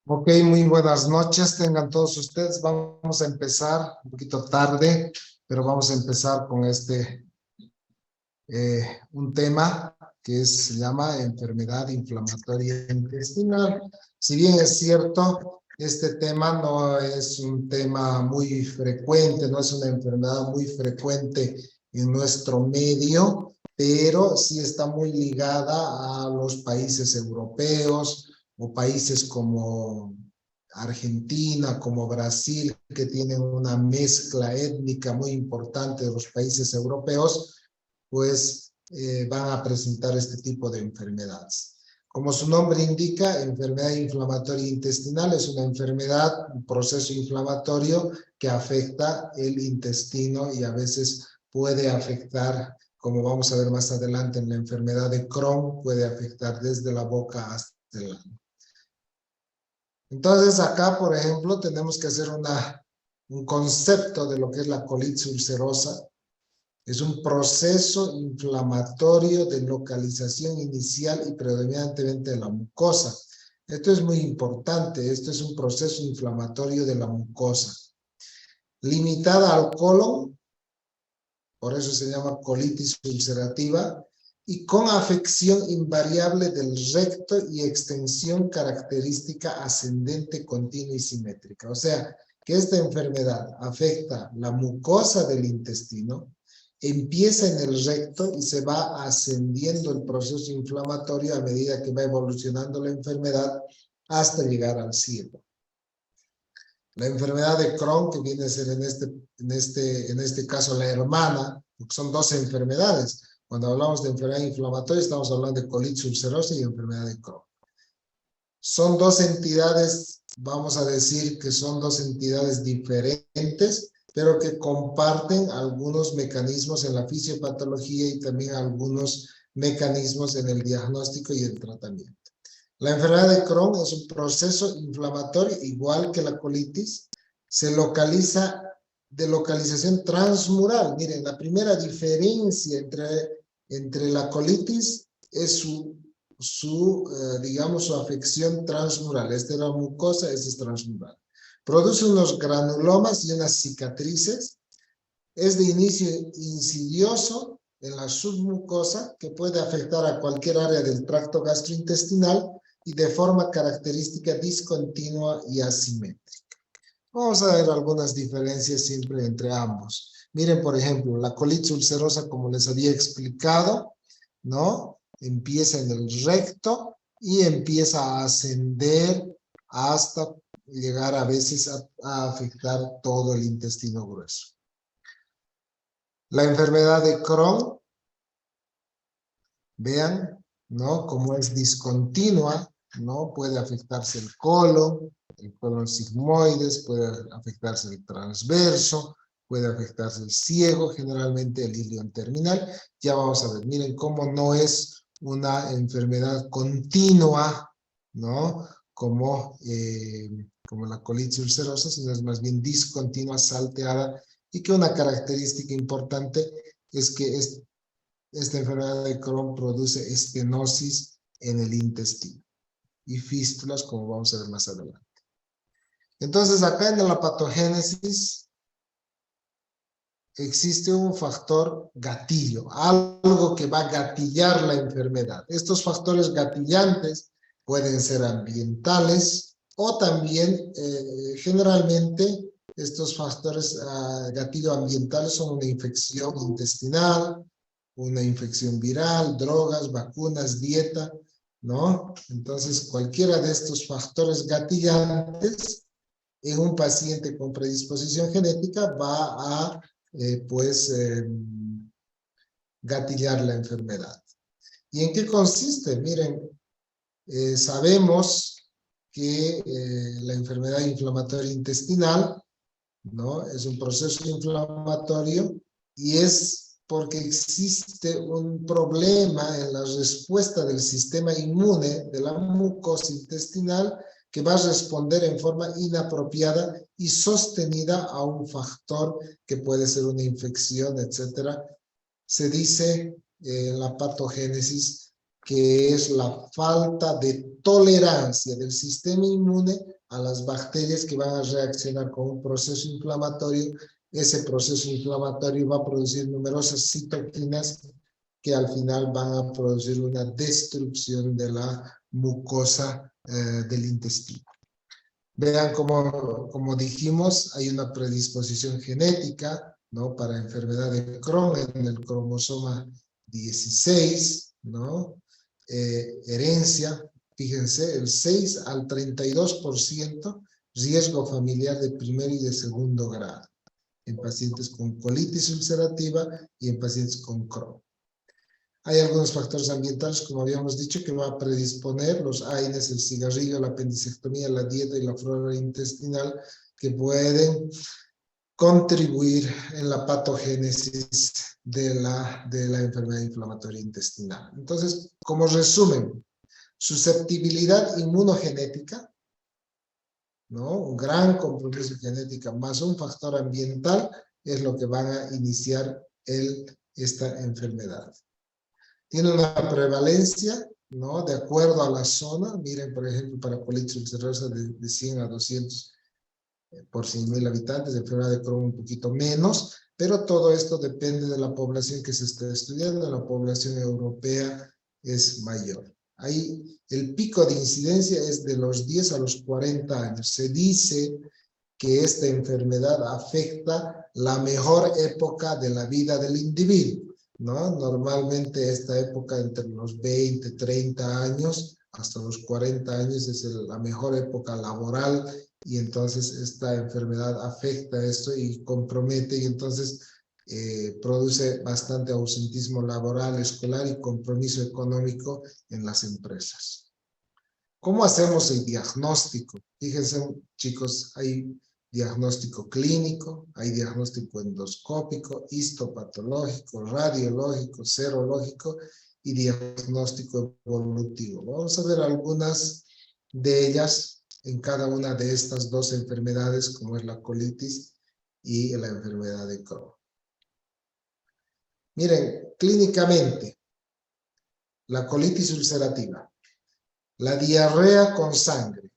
Ok, muy buenas noches, tengan todos ustedes. Vamos a empezar un poquito tarde, pero vamos a empezar con un tema que se llama enfermedad inflamatoria intestinal. Si bien es cierto, este tema no es un tema muy frecuente, no es una enfermedad muy frecuente en nuestro medio, pero sí está muy ligada a los países europeos o países como Argentina, como Brasil, que tienen una mezcla étnica muy importante de los países europeos, pues van a presentar este tipo de enfermedades. Como su nombre indica, enfermedad inflamatoria intestinal es una enfermedad, un proceso inflamatorio que afecta el intestino y a veces puede afectar, como vamos a ver más adelante en la enfermedad de Crohn, puede afectar desde la boca hasta el ano. Entonces acá, por ejemplo, tenemos que hacer un concepto de lo que es la colitis ulcerosa. Es un proceso inflamatorio de localización inicial y predominantemente de la mucosa. Esto es muy importante, esto es un proceso inflamatorio de la mucosa. Limitada al colon, por eso se llama colitis ulcerativa, y con afección invariable del recto y extensión característica ascendente, continua y simétrica. O sea, que esta enfermedad afecta la mucosa del intestino, empieza en el recto y se va ascendiendo el proceso inflamatorio a medida que va evolucionando la enfermedad hasta llegar al cielo. La enfermedad de Crohn, que viene a ser en este caso la hermana, porque son dos enfermedades. Cuando hablamos de enfermedad inflamatoria estamos hablando de colitis ulcerosa y enfermedad de Crohn. Son dos entidades, vamos a decir que son dos entidades diferentes, pero que comparten algunos mecanismos en la fisiopatología y también algunos mecanismos en el diagnóstico y el tratamiento. La enfermedad de Crohn es un proceso inflamatorio, igual que la colitis, se localiza de localización transmural. Miren, la primera diferencia entre la colitis es digamos, su afección transmural. Esta es la mucosa, esta es transmural. Produce unos granulomas y unas cicatrices. Es de inicio insidioso en la submucosa, que puede afectar a cualquier área del tracto gastrointestinal y de forma característica discontinua y asimétrica. Vamos a ver algunas diferencias siempre entre ambos. Miren, por ejemplo, la colitis ulcerosa, como les había explicado, ¿no? Empieza en el recto y empieza a ascender hasta llegar a veces a afectar todo el intestino grueso. La enfermedad de Crohn, vean, ¿no? Como es discontinua, ¿no? Puede afectarse el colon sigmoides, puede afectarse el transverso, puede afectarse el ciego, generalmente el ilion terminal. Ya vamos a ver, miren cómo no es una enfermedad continua, ¿no? Como la colitis ulcerosa, sino es más bien discontinua, salteada, y que una característica importante es que esta enfermedad de Crohn produce estenosis en el intestino y fístulas, como vamos a ver más adelante. Entonces, acá en la patogénesis existe un factor gatillo, algo que va a gatillar la enfermedad. Estos factores gatillantes pueden ser ambientales o también, generalmente, estos factores gatillo ambientales son una infección intestinal, una infección viral, drogas, vacunas, dieta, ¿no? Entonces, cualquiera de estos factores gatillantes en un paciente con predisposición genética va a, gatillar la enfermedad. ¿Y en qué consiste? Miren, sabemos que la enfermedad inflamatoria intestinal, ¿no? Es un proceso inflamatorio y es porque existe un problema en la respuesta del sistema inmune de la mucosa intestinal que va a responder en forma inapropiada y sostenida a un factor que puede ser una infección, etc. Se dice en la patogénesis que es la falta de tolerancia del sistema inmune a las bacterias que van a reaccionar con un proceso inflamatorio. Ese proceso inflamatorio va a producir numerosas citoquinas que al final van a producir una destrucción de la mucosa del intestino. Vean como dijimos, hay una predisposición genética, ¿no?, para enfermedad de Crohn en el cromosoma 16, ¿no? Herencia, fíjense, el 6 al 32% riesgo familiar de primer y de segundo grado en pacientes con colitis ulcerativa y en pacientes con Crohn. Hay algunos factores ambientales, como habíamos dicho, que va a predisponer los AINES, el cigarrillo, la apendicectomía, la dieta y la flora intestinal, que pueden contribuir en la patogénesis de la enfermedad inflamatoria intestinal. Entonces, como resumen, susceptibilidad inmunogenética, ¿no?, un gran compromiso genético más un factor ambiental es lo que van a iniciar esta enfermedad. Tiene una prevalencia, ¿no?, de acuerdo a la zona. Miren, por ejemplo, para colitis ulcerosa de 100 a 200 por 100.000 habitantes, de enfermedad de Crohn un poquito menos, pero todo esto depende de la población que se está estudiando. La población europea es mayor. Ahí el pico de incidencia es de los 10 a los 40 años. Se dice que esta enfermedad afecta la mejor época de la vida del individuo, ¿no? Normalmente esta época entre los 20, 30 años hasta los 40 años es la mejor época laboral, y entonces esta enfermedad afecta esto y compromete, y entonces produce bastante ausentismo laboral, escolar y compromiso económico en las empresas. ¿Cómo hacemos el diagnóstico? Fíjense, chicos, hay diagnóstico clínico, hay diagnóstico endoscópico, histopatológico, radiológico, serológico y diagnóstico evolutivo. Vamos a ver algunas de ellas en cada una de estas dos enfermedades, como es la colitis y la enfermedad de Crohn. Miren, clínicamente, la colitis ulcerativa, la diarrea con sangre.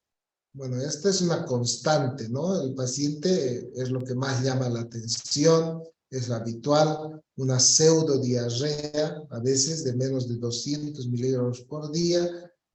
Bueno, esta es una constante, ¿no? El paciente es lo que más llama la atención, es la habitual, una pseudodiarrea, a veces de menos de 200 miligramos por día,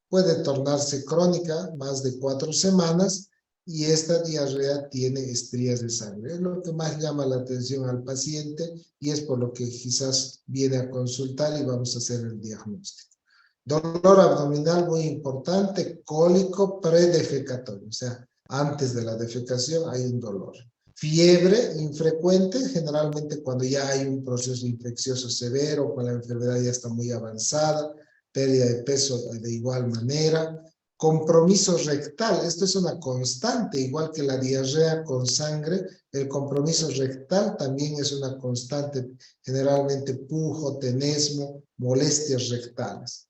puede tornarse crónica más de 4 semanas, y esta diarrea tiene estrías de sangre. Es lo que más llama la atención al paciente y es por lo que quizás viene a consultar y vamos a hacer el diagnóstico. Dolor abdominal muy importante, cólico predefecatorio, o sea, antes de la defecación hay un dolor. Fiebre infrecuente, generalmente cuando ya hay un proceso infeccioso severo, cuando la enfermedad ya está muy avanzada, pérdida de peso de igual manera. Compromiso rectal, esto es una constante, igual que la diarrea con sangre, el compromiso rectal también es una constante, generalmente pujo, tenesmo, molestias rectales.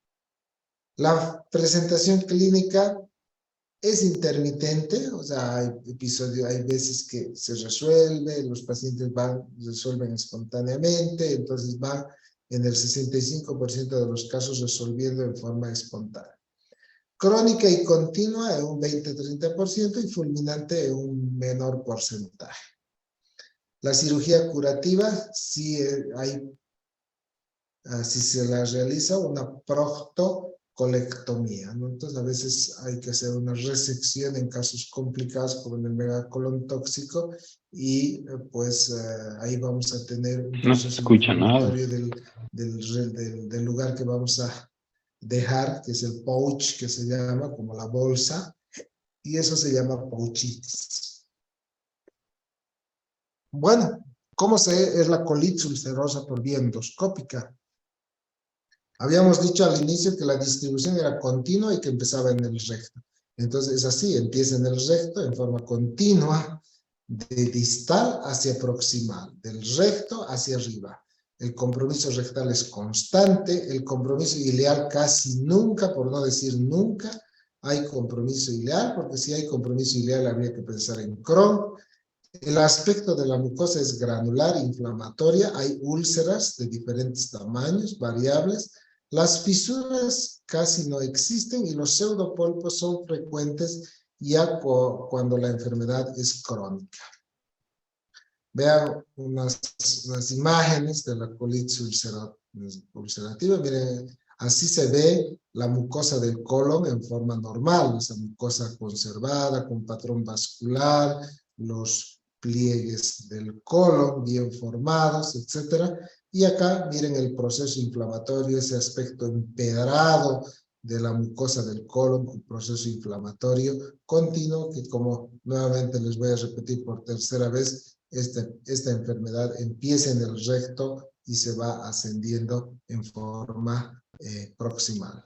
La presentación clínica es intermitente, o sea, hay veces que se resuelve, los pacientes resuelven espontáneamente, entonces van en el 65% de los casos resolviendo en forma espontánea. Crónica y continua en un 20-30% y fulminante en un menor porcentaje. La cirugía curativa, sí se la realiza una proctocolectomía, ¿no? Entonces a veces hay que hacer una resección en casos complicados como en el megacolon tóxico y ahí vamos a tener un no se escucha nada del lugar que vamos a dejar, que es el pouch, que se llama como la bolsa, y eso se llama pouchitis. Bueno, ¿cómo es la colitis ulcerosa por vía endoscópica? Habíamos dicho al inicio que la distribución era continua y que empezaba en el recto. Entonces es así, empieza en el recto en forma continua, de distal hacia proximal, del recto hacia arriba. El compromiso rectal es constante, el compromiso ileal casi nunca, por no decir nunca, hay compromiso ileal, porque si hay compromiso ileal habría que pensar en Crohn. El aspecto de la mucosa es granular, inflamatoria, hay úlceras de diferentes tamaños, variables. Las fisuras casi no existen y los pseudopólipos son frecuentes ya cuando la enfermedad es crónica. Vean unas imágenes de la colitis ulcerativa. Miren, así se ve la mucosa del colon en forma normal, esa mucosa conservada con patrón vascular, los pliegues del colon bien formados, etc. Y acá miren el proceso inflamatorio, ese aspecto empedrado de la mucosa del colon, un proceso inflamatorio continuo que, como nuevamente les voy a repetir por tercera vez, esta enfermedad empieza en el recto y se va ascendiendo en forma proximal.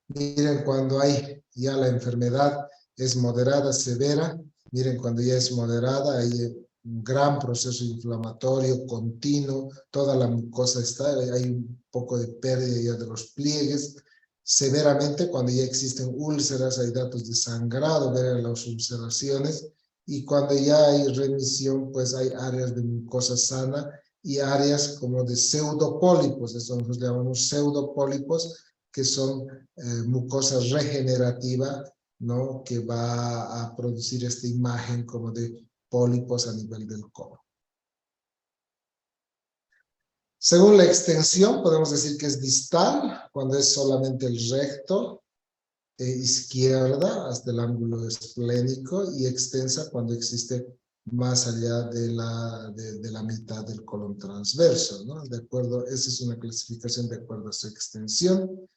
Miren cuando hay ya la enfermedad es moderada, severa. Miren cuando ya es moderada, hay un gran proceso inflamatorio continuo, toda la mucosa está, hay un poco de pérdida ya de los pliegues. Severamente, cuando ya existen úlceras, hay datos de sangrado, ver las ulceraciones. Y cuando ya hay remisión, pues hay áreas de mucosa sana y áreas como de pseudopólipos, eso nosotros llamamos pseudopólipos, que son mucosa regenerativa, ¿no? Que va a producir esta imagen como de pólipos a nivel del colon. Según la extensión, podemos decir que es distal, cuando es solamente el recto, izquierda hasta el ángulo esplénico, y extensa cuando existe más allá de la mitad del colon transverso, ¿no? De acuerdo, esa es una clasificación de acuerdo a su extensión.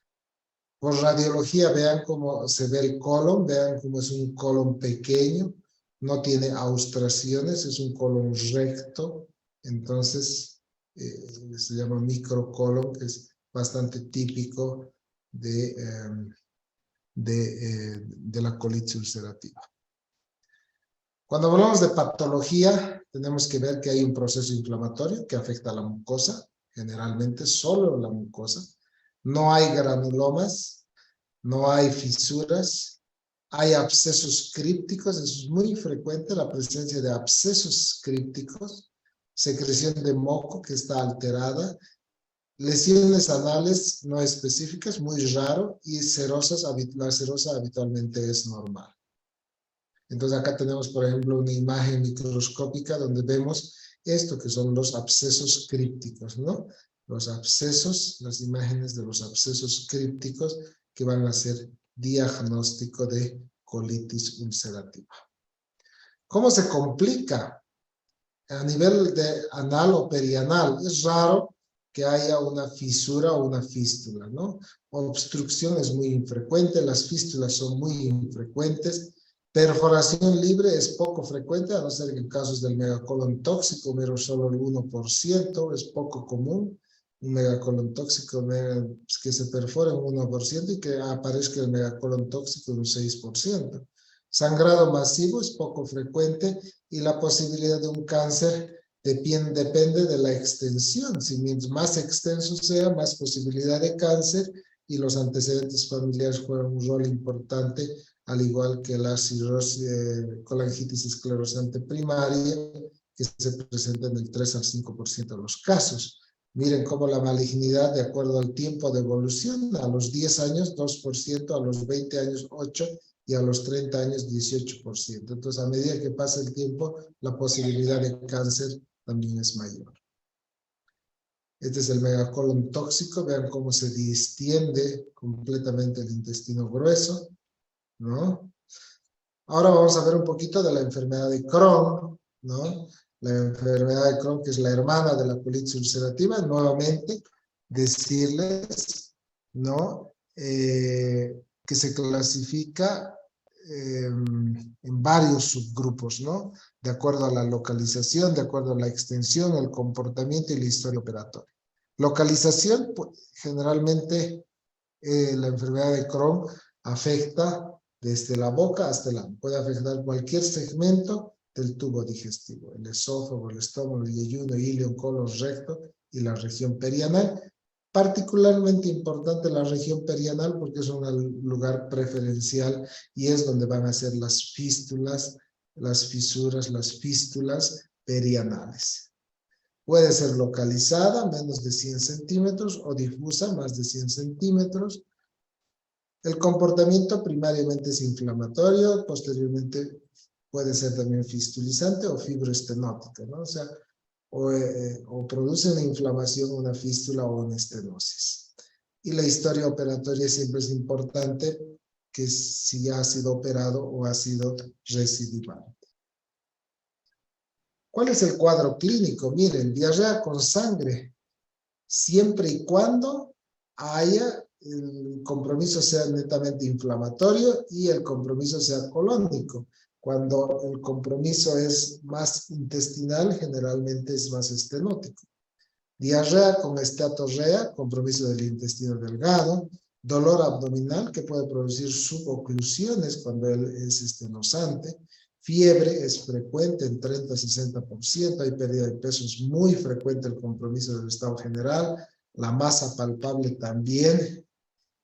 Por radiología, vean cómo se ve el colon, vean cómo es un colon pequeño, no tiene austraciones, es un colon recto, entonces se llama microcolon, que es bastante típico de la colitis ulcerativa. Cuando hablamos de patología, tenemos que ver que hay un proceso inflamatorio que afecta a la mucosa, generalmente solo la mucosa. No hay granulomas, no hay fisuras, hay abscesos crípticos, eso es muy frecuente, la presencia de abscesos crípticos, secreción de moco que está alterada, lesiones anales no específicas, muy raro, y la serosa habitualmente es normal. Entonces acá tenemos, por ejemplo, una imagen microscópica donde vemos esto que son los abscesos crípticos, ¿no? Los abscesos, las imágenes de los abscesos crípticos que van a ser diagnóstico de colitis ulcerativa. ¿Cómo se complica? A nivel de anal o perianal, es raro que haya una fisura o una fístula, ¿no? Obstrucción es muy infrecuente, las fístulas son muy infrecuentes. Perforación libre es poco frecuente, a no ser que en casos del megacolon tóxico, pero solo el 1%, es poco común. Un megacolon tóxico que se perfore un 1% y que aparezca el megacolon tóxico un 6%. Sangrado masivo es poco frecuente y la posibilidad de un cáncer depende de la extensión. Si mientras más extenso sea, más posibilidad de cáncer, y los antecedentes familiares juegan un rol importante, al igual que la cirrosis, colangitis esclerosante primaria, que se presenta en el 3 al 5% de los casos. Miren cómo la malignidad, de acuerdo al tiempo de evolución, a los 10 años 2%, a los 20 años 8%, y a los 30 años 18%. Entonces, a medida que pasa el tiempo, la posibilidad de cáncer también es mayor. Este es el megacolon tóxico. Vean cómo se distiende completamente el intestino grueso, ¿no? Ahora vamos a ver un poquito de la enfermedad de Crohn, ¿no? La enfermedad de Crohn, que es la hermana de la colitis ulcerativa. Nuevamente, decirles, ¿no? Que se clasifica en varios subgrupos, ¿no? De acuerdo a la localización, de acuerdo a la extensión, el comportamiento y la historia operatoria. Localización, pues, generalmente la enfermedad de Crohn afecta desde la boca hasta el ano. Puede afectar cualquier segmento del tubo digestivo, el esófago, el estómago, el yeyuno, ilion, colon, recto y la región perianal. Particularmente importante la región perianal porque es un lugar preferencial y es donde van a ser las fístulas, las fisuras, las fístulas perianales. Puede ser localizada, menos de 100 centímetros, o difusa, más de 100 centímetros. El comportamiento primariamente es inflamatorio, posteriormente puede ser también fistulizante o fibroestenótica, ¿no? O sea, o produce una inflamación, una fístula o una estenosis. Y la historia operatoria siempre es importante, que si ya ha sido operado o ha sido recidivante. ¿Cuál es el cuadro clínico? Miren, diarrea con sangre, siempre y cuando haya el compromiso sea netamente inflamatorio y el compromiso sea colónico. Cuando el compromiso es más intestinal, generalmente es más estenótico. Diarrea con esteatorrea, compromiso del intestino delgado. Dolor abdominal que puede producir suboclusiones cuando él es estenosante. Fiebre es frecuente en 30-60%. Hay pérdida de peso, es muy frecuente el compromiso del estado general. La masa palpable también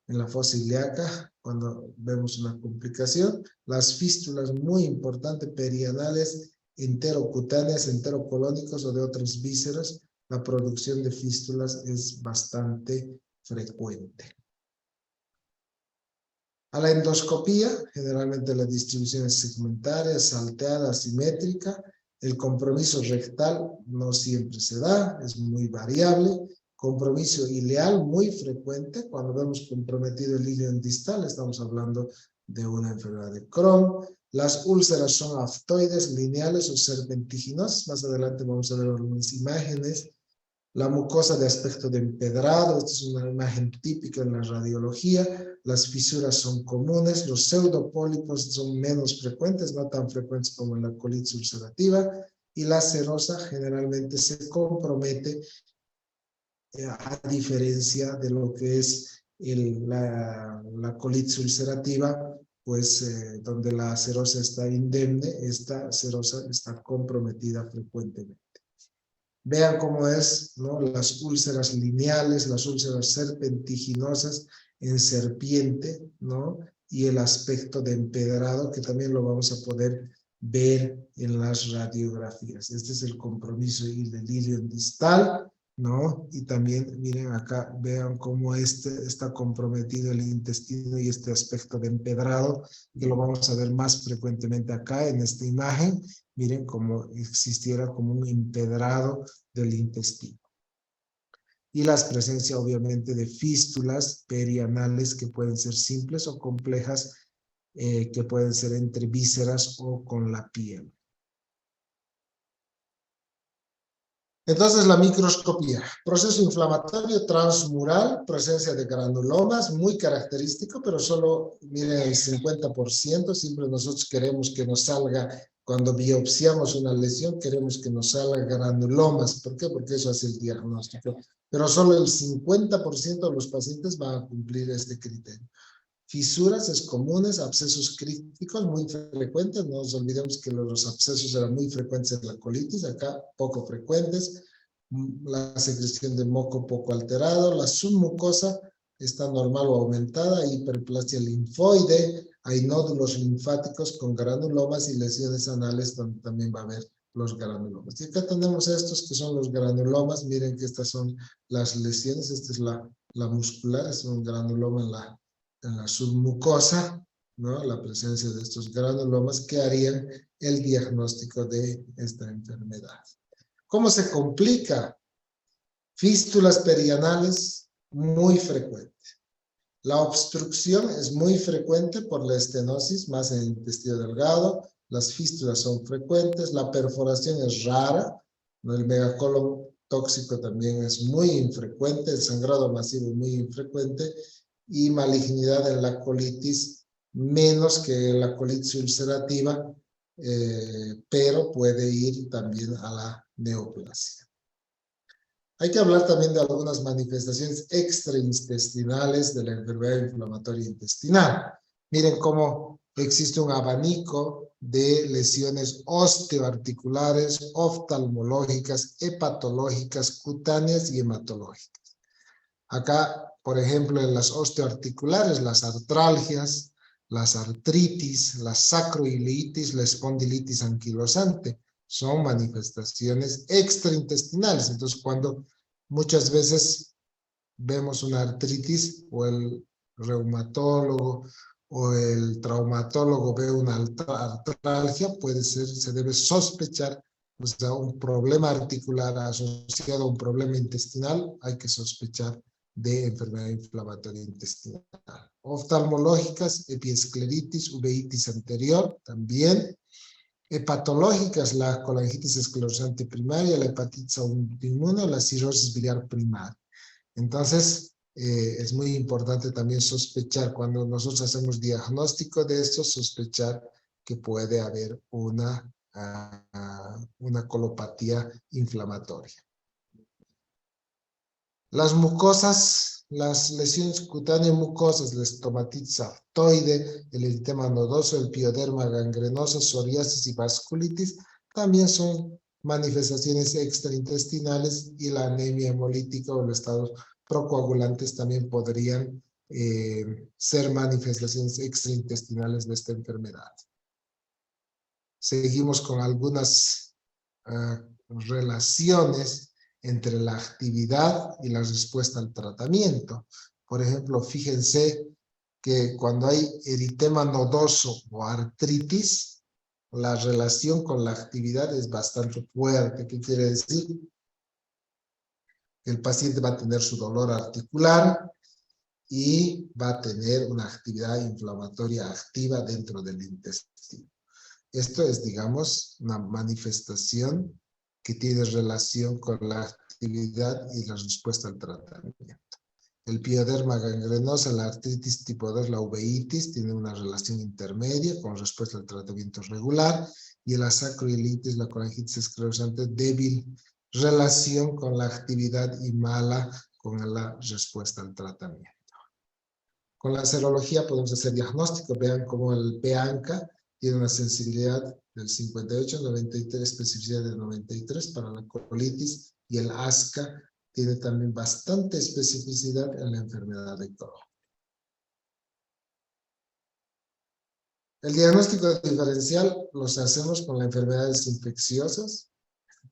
en la fosa ilíaca cuando vemos una complicación. Las fístulas muy importantes, perianales, enterocutáneas, enterocolónicos o de otras vísceras. La producción de fístulas es bastante frecuente. A la endoscopía, generalmente la distribución es segmentaria, salteada, asimétrica. El compromiso rectal no siempre se da, es muy variable. Compromiso ileal muy frecuente. Cuando vemos comprometido el ilio distal, estamos hablando de una enfermedad de Crohn. Las úlceras son aftoides, lineales o serpentiginosas. Más adelante vamos a ver algunas imágenes. La mucosa de aspecto de empedrado, esta es una imagen típica en la radiología. Las fisuras son comunes, los pseudopólipos son menos frecuentes, no tan frecuentes como en la colitis ulcerativa, y la serosa generalmente se compromete, a diferencia de lo que es la colitis ulcerativa, pues donde la serosa está indemne, esta serosa está comprometida frecuentemente. Vean cómo es, ¿no? Las úlceras lineales, las úlceras serpentiginosas en serpiente, ¿no? Y el aspecto de empedrado, que también lo vamos a poder ver en las radiografías. Este es el compromiso del ilio distal, ¿no? Y también, miren acá, vean cómo está comprometido el intestino y este aspecto de empedrado, que lo vamos a ver más frecuentemente acá en esta imagen. Miren como existiera como un empedrado del intestino. Y la presencia obviamente de fístulas perianales que pueden ser simples o complejas, que pueden ser entre vísceras o con la piel. Entonces la microscopía, proceso inflamatorio transmural, presencia de granulomas, muy característico, pero solo, miren, el 50%, siempre nosotros queremos que nos salga, cuando biopsiamos una lesión, queremos que nos salga granulomas. ¿Por qué? Porque eso hace el diagnóstico. Pero solo el 50% de los pacientes van a cumplir este criterio. Fisuras es comunes, abscesos críticos muy frecuentes, no nos olvidemos que los abscesos eran muy frecuentes en la colitis, acá poco frecuentes, la secreción de moco poco alterado, la submucosa está normal o aumentada, hay hiperplasia linfoide, hay nódulos linfáticos con granulomas y lesiones anales donde también va a haber los granulomas. Y acá tenemos estos que son los granulomas, miren que estas son las lesiones, esta es la muscular, es un granuloma en la submucosa, ¿no? La presencia de estos granulomas que harían el diagnóstico de esta enfermedad. ¿Cómo se complica? Fístulas perianales muy frecuente. La obstrucción es muy frecuente por la estenosis, más en el intestino delgado. Las fístulas son frecuentes. La perforación es rara, ¿no? El megacolon tóxico también es muy infrecuente. El sangrado masivo es muy infrecuente. Y malignidad en la colitis, menos que la colitis ulcerativa, pero puede ir también a la neoplasia. Hay que hablar también de algunas manifestaciones extraintestinales de la enfermedad inflamatoria intestinal. Miren cómo existe un abanico de lesiones osteoarticulares, oftalmológicas, hepatológicas, cutáneas y hematológicas. Acá, por ejemplo, en las osteoarticulares, las artralgias, las artritis, la sacroileitis, la espondilitis anquilosante. son manifestaciones extraintestinales. Entonces, cuando muchas veces vemos una artritis o el reumatólogo o el traumatólogo ve una artralgia, puede ser, se debe sospechar, o sea, un problema articular asociado a un problema intestinal, hay que sospechar de enfermedad inflamatoria intestinal. Oftalmológicas, epiescleritis, uveitis anterior, también. Hepatológicas, la colangitis esclerosante primaria, la hepatitis autoinmune, la cirrosis biliar primaria. Entonces, es muy importante también sospechar, cuando nosotros hacemos diagnóstico de esto, sospechar que puede haber una colopatía inflamatoria. Las mucosas, las lesiones cutáneas mucosas, la estomatitis aftoide, el eritema nodoso, el pioderma gangrenoso, psoriasis y vasculitis, también son manifestaciones extraintestinales, y la anemia hemolítica o los estados procoagulantes también podrían ser manifestaciones extraintestinales de esta enfermedad. Seguimos con algunas relaciones entre la actividad y la respuesta al tratamiento. Por ejemplo, fíjense que cuando hay eritema nodoso o artritis, la relación con la actividad es bastante fuerte. ¿Qué quiere decir? El paciente va a tener su dolor articular y va a tener una actividad inflamatoria activa dentro del intestino. Esto es, digamos, una manifestación que tiene relación con la actividad y la respuesta al tratamiento. El pioderma gangrenosa, la artritis tipo 2, la uveitis, tiene una relación intermedia con respuesta al tratamiento regular, y la sacroileitis, la colangitis esclerosante, débil relación con la actividad y mala con la respuesta al tratamiento. Con la serología podemos hacer diagnóstico. Vean cómo el PANCA tiene una sensibilidad del 58, 93, especificidad del 93 para la colitis, y el ASCA tiene también bastante especificidad en la enfermedad de Crohn. El diagnóstico diferencial los hacemos con las enfermedades infecciosas,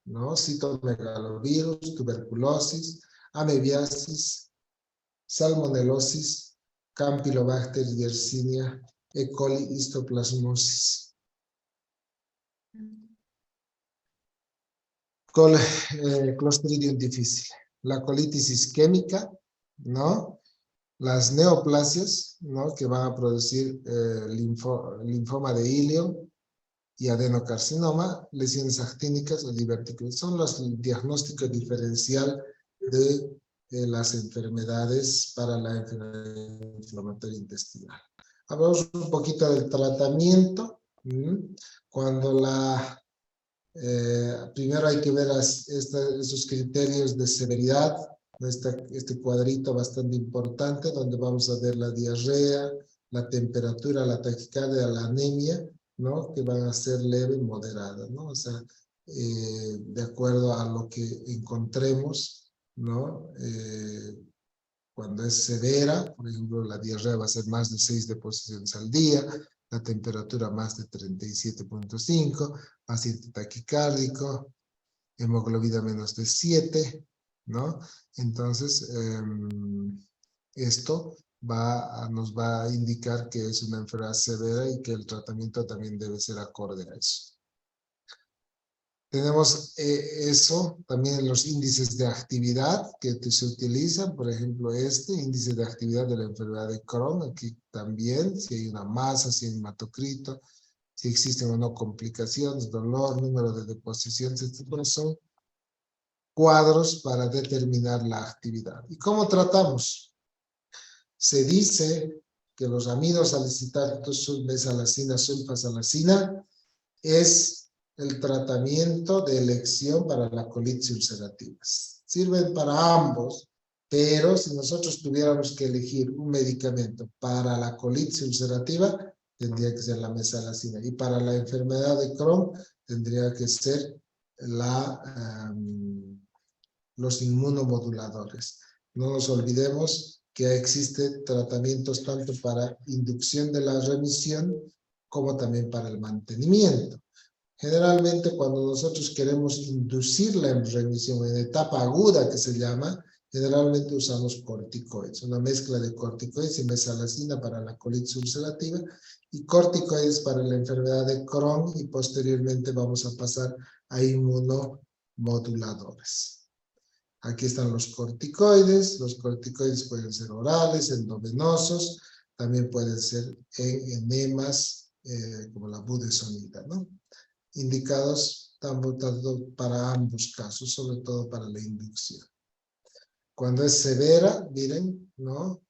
¿no? Citomegalovirus, tuberculosis, amebiasis, salmonelosis, Campylobacter, Yersinia, E. coli, histoplasmosis. Clostridium difficile. La colitis isquémica, ¿no? Las neoplasias, ¿no? Que van a producir linfoma de Ilion y adenocarcinoma, lesiones actínicas o divertículos. Son los diagnósticos diferencial de las enfermedades para la enfermedad inflamatoria intestinal. Hablamos un poquito del tratamiento. Cuando primero hay que ver esos criterios de severidad, este cuadrito bastante importante, donde vamos a ver la diarrea, la temperatura, la taquicardia, la anemia, ¿no? Que van a ser leve y moderada, ¿no? O sea, de acuerdo a lo que encontremos, ¿no? Cuando es severa, por ejemplo, la diarrea va a ser más de 6 deposiciones al día, la temperatura más de 37.5, paciente taquicárdico, hemoglobina menos de 7, ¿no? Entonces, esto nos va a indicar que es una enfermedad severa y que el tratamiento también debe ser acorde a eso. Tenemos eso, también los índices de actividad que se utilizan, por ejemplo, este índice de actividad de la enfermedad de Crohn, aquí también, si hay una masa, si hay hematocrito, si existen o no complicaciones, dolor, número de deposiciones, etc. Son cuadros para determinar la actividad. ¿Y cómo tratamos? Se dice que los amidosalicilatos, sulmesalacina, sulfasalacina, es el tratamiento de elección para la colitis ulcerativa. Sirven para ambos, pero si nosotros tuviéramos que elegir un medicamento para la colitis ulcerativa, tendría que ser la mesalacina. Y para la enfermedad de Crohn, tendría que ser los inmunomoduladores. No nos olvidemos que existen tratamientos tanto para inducción de la remisión como también para el mantenimiento. Generalmente cuando nosotros queremos inducir la remisión en etapa aguda, que se llama, generalmente usamos corticoides, una mezcla de corticoides y mesalazina para la colitis ulcerativa y corticoides para la enfermedad de Crohn, y posteriormente vamos a pasar a inmunomoduladores. Aquí están los corticoides pueden ser orales, endovenosos, también pueden ser en enemas como la budesonida, ¿no? Indicados tanto para ambos casos, sobre todo para la inducción. Cuando es severa, miren, ¿no?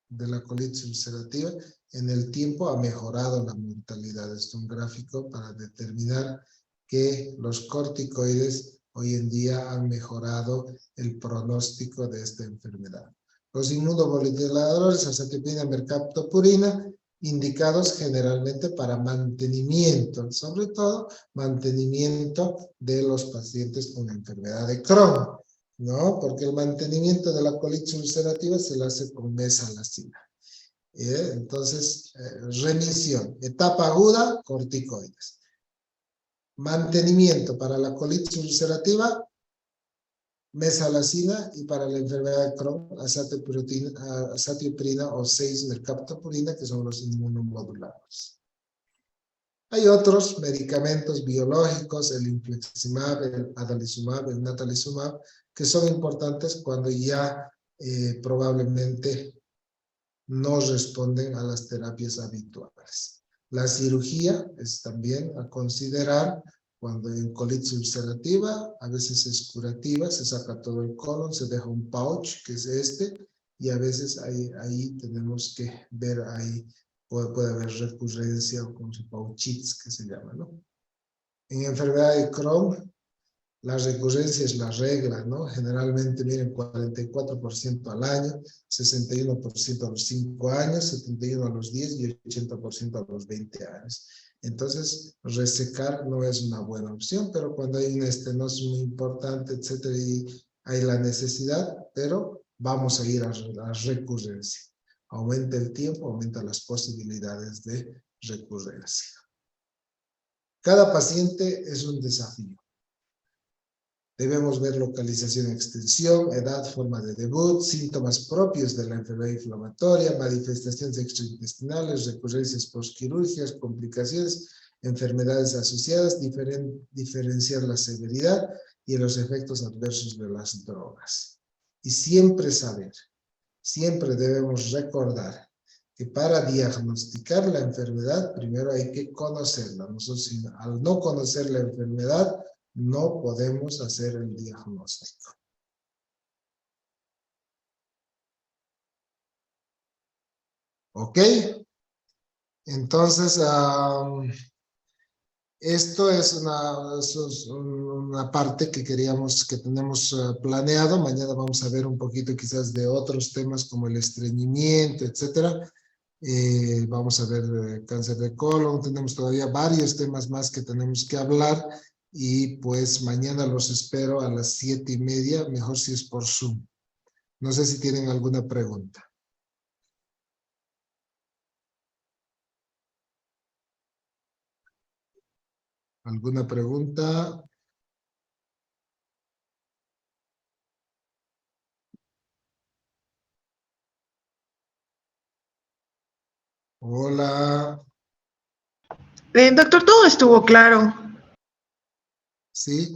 De la colitis ulcerativa, en el tiempo ha mejorado la mortalidad. Es un gráfico para determinar que los corticoides hoy en día han mejorado el pronóstico de esta enfermedad. Los inmunomoduladores, azatioprina, mercaptopurina, indicados generalmente para mantenimiento, sobre todo mantenimiento de los pacientes con enfermedad de Crohn, ¿no? Porque el mantenimiento de la colitis ulcerativa se lo hace con mesalazina. Entonces, remisión, etapa aguda, corticoides. Mantenimiento para la colitis ulcerativa, mesalazina, y para la enfermedad de Crohn, azatioprina o 6-mercaptopurina, que son los inmunomoduladores. Hay otros medicamentos biológicos, el infliximab, el adalimumab, el natalizumab, que son importantes cuando ya probablemente no responden a las terapias habituales. La cirugía es también a considerar cuando en colitis ulcerativa, a veces es curativa, se saca todo el colon, se deja un pouch, que es este, y a veces ahí tenemos que ver, ahí puede haber recurrencia o con pouchitis, que se llama, ¿no? En enfermedad de Crohn, la recurrencia es la regla, ¿no? Generalmente, miren, 44% al año, 61% a los 5 años, 71% a los 10 y 80% a los 20 años. Entonces, resecar no es una buena opción, pero cuando hay una estenosis muy importante, etcétera, y hay la necesidad, pero vamos a ir a la recurrencia. Aumenta el tiempo, aumenta las posibilidades de recurrencia. Cada paciente es un desafío. Debemos ver localización, extensión, edad, forma de debut, síntomas propios de la enfermedad inflamatoria, manifestaciones extraintestinales, recurrencias postquirúrgicas, complicaciones, enfermedades asociadas, diferenciar la severidad y los efectos adversos de las drogas. Y siempre saber, siempre debemos recordar que para diagnosticar la enfermedad, primero hay que conocerla. Nosotros, al no conocer la enfermedad, no podemos hacer el diagnóstico. ¿Ok? Entonces, esto es una parte que tenemos planeado. Mañana vamos a ver un poquito quizás de otros temas como el estreñimiento, etcétera. Vamos a ver cáncer de colon. Tenemos todavía varios temas más que tenemos que hablar. Y pues mañana los espero a las 7:30, mejor si es por Zoom. No sé si tienen alguna pregunta. ¿Alguna pregunta? Hola. Doctor, todo estuvo claro. Sí.